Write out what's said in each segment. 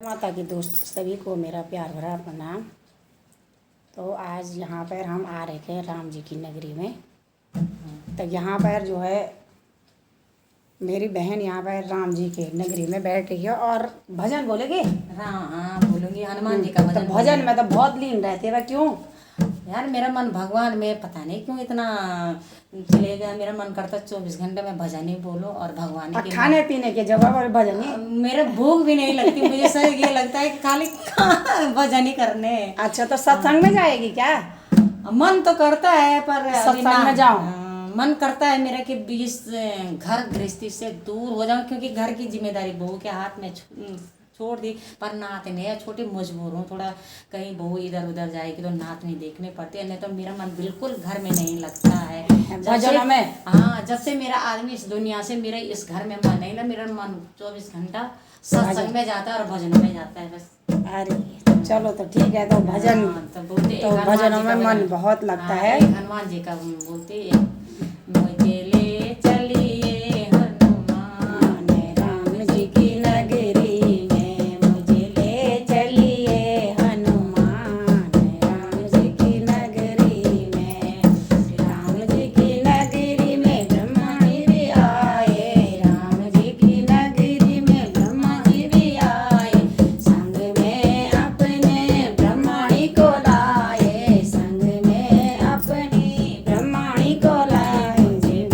माता की दोस्त सभी को मेरा प्यार भरा प्रणाम। तो आज यहाँ पर हम आ रहे थे राम जी की नगरी में। तो यहाँ पर जो है मेरी बहन यहाँ पर राम जी के नगरी में बैठ रही है और भजन बोलेगी। हाँ बोलूंगी हनुमान जी का तो भजन। भजन में तो बहुत लीन रहते हैं। क्यों यार मेरा मन भगवान में पता नहीं क्यों इतना चलेगा। मेरा मन करता 24 घंटे में भजन ही बोलो और भगवान और के खाने पीने के जगह और भजन ही। मेरे भूख भी नहीं लगती। मुझे सर ये लगता है कि खाली भजन ही करने। अच्छा तो सत्संग में जाएगी क्या? मन तो करता है पर सत्संग में जाओ। मन करता है मेरा कि इस घर गृहस्थी से दूर हो जाऊं, क्योंकि घर की जिम्मेदारी बहू के हाथ में छोड़ दी। पर नात नहीं छोटी मजबूर हूँ थोड़ा। कहीं बहू इधर उधर जाएगी तो नात नहीं देखने पड़ती है, नहीं तो मेरा मन बिल्कुल घर में नहीं लगता है। भजनों में हाँ, जब से मेरा आदमी इस दुनिया से मेरे इस घर में मन नहीं ना, मेरा मन 24 घंटा सत्संग में जाता है और भजनों में जाता है बस। अरे चलो तो ठीक है। तो भजन तो बोलते तो भजनों में मन बहुत लगता है। हनुमान जी का बोलते मुझे ले चलिए हनुमान राम जी की नगरी में, मुझे ले चलिए हनुमान राम जी की नगरी में। राम जी की नगरी में ब्रह्मा जी भी आए, राम जी की नगरी में ब्रह्मा जी भी आए। संग में अपने ब्रह्माणी को लाए, संग में अपनी ब्रह्माणी को लाए। मुझे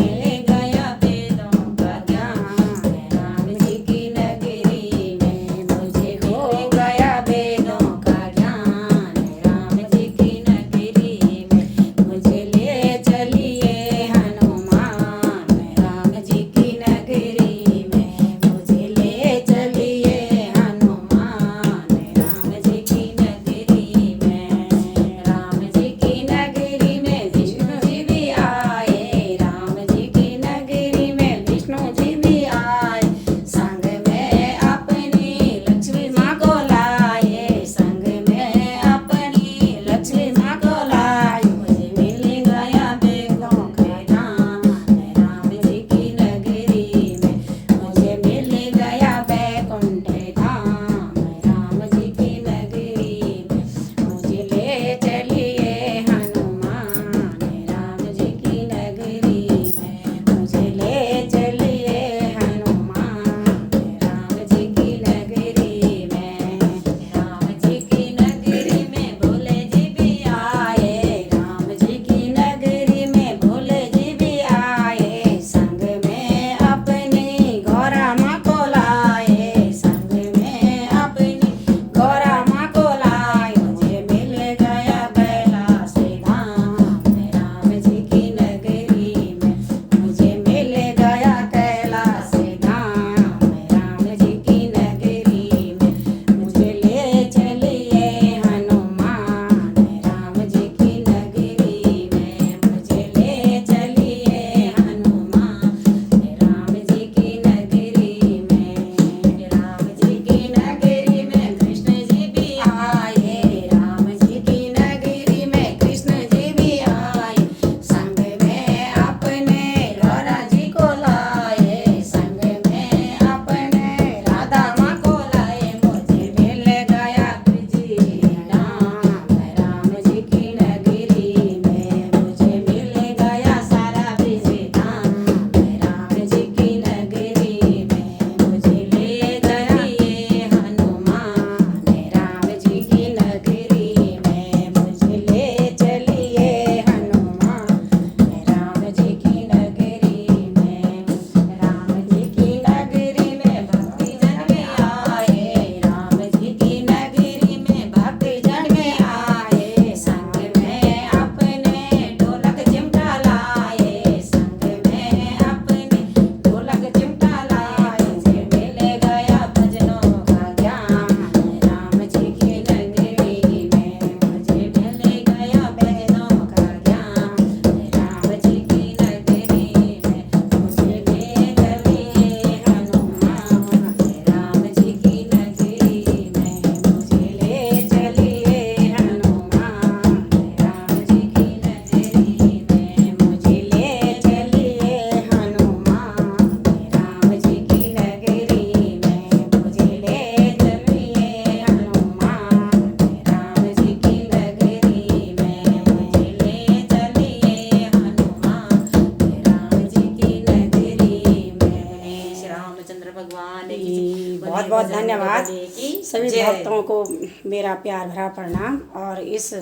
बहुत धन्यवाद। बजरंगबली की सभी जय। भक्तों को मेरा प्यार भरा प्रणाम। और इस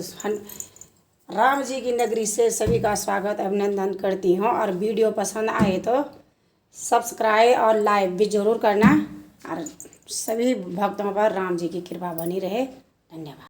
राम जी की नगरी से सभी का स्वागत अभिनंदन करती हूँ। और वीडियो पसंद आए तो सब्सक्राइब और लाइक भी ज़रूर करना। और सभी भक्तों पर राम जी की कृपा बनी रहे। धन्यवाद।